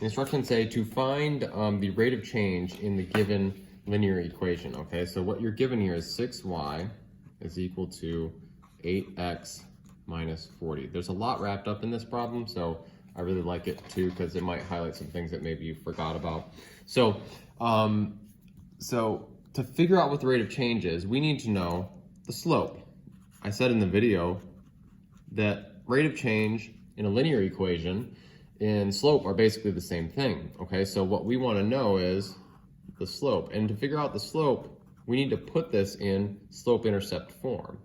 The instructions say to find the rate of change in the given linear equation, okay? So what you're given here is 6y is equal to 8x minus 40. There's a lot wrapped up in this problem, so I really like it too because it might highlight some things that maybe you forgot about. So, to figure out what the rate of change is, we need to know the slope. I said in the video that rate of change in a linear equation and slope are basically the same thing, okay? So what we want to know is the slope. And to figure out the slope, we need to put this in slope-intercept form,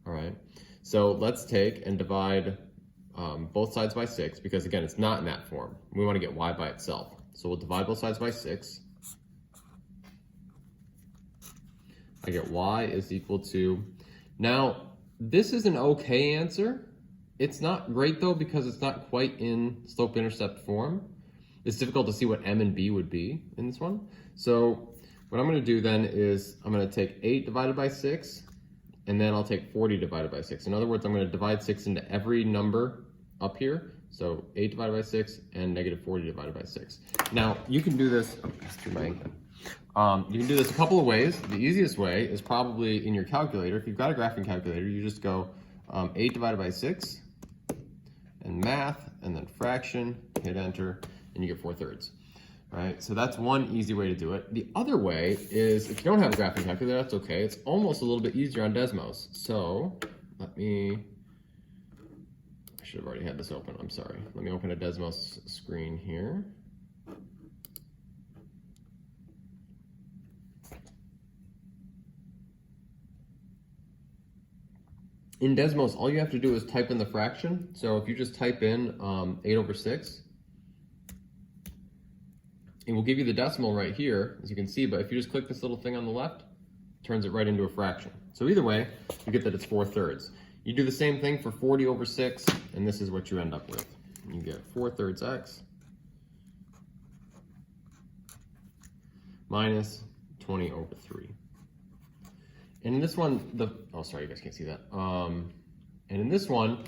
all right? So let's take and divide both sides by 6, because again, it's not in that form. We want to get y by itself. So we'll divide both sides by 6. I get y is equal to, now this is an okay answer. It's not great though because it's not quite in slope-intercept form. It's difficult to see what m and b would be in this one. So what I'm going to do then is I'm going to take 8 divided by 6, and then I'll take 40 divided by 6. In other words, I'm going to divide 6 into every number up here. So 8 divided by 6 and negative 40 divided by 6. Now you can do this, you can do this a couple of ways. The easiest way is probably in your calculator. If you've got a graphing calculator, you just go 8 divided by 6 and math, and then fraction, hit enter, and you get 4/3. Right? So that's one easy way to do it. The other way is, if you don't have a graphing calculator, that's okay. It's almost a little bit easier on Desmos. So I should have already had this open, I'm sorry. Let me open a Desmos screen here. In Desmos, all you have to do is type in the fraction. So if you just type in 8/6, it will give you the decimal right here, as you can see, but if you just click this little thing on the left, it turns it right into a fraction. So either way, you get that it's 4/3. You do the same thing for 40/6, and this is what you end up with. You get 4/3 x minus 20/3. And in this one, oh, sorry, you guys can't see that. And in this one,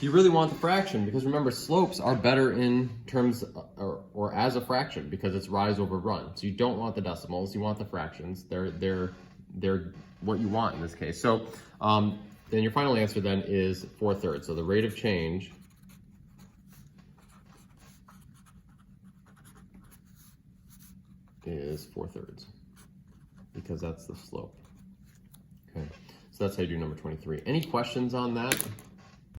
you really want the fraction, because remember, slopes are better in terms or as a fraction because it's rise over run. So you don't want the decimals, you want the fractions. They're what you want in this case. So then your final answer then is 4/3. So the rate of change is 4/3. Because that's the slope. Okay, so that's how you do number 23. Any questions on that?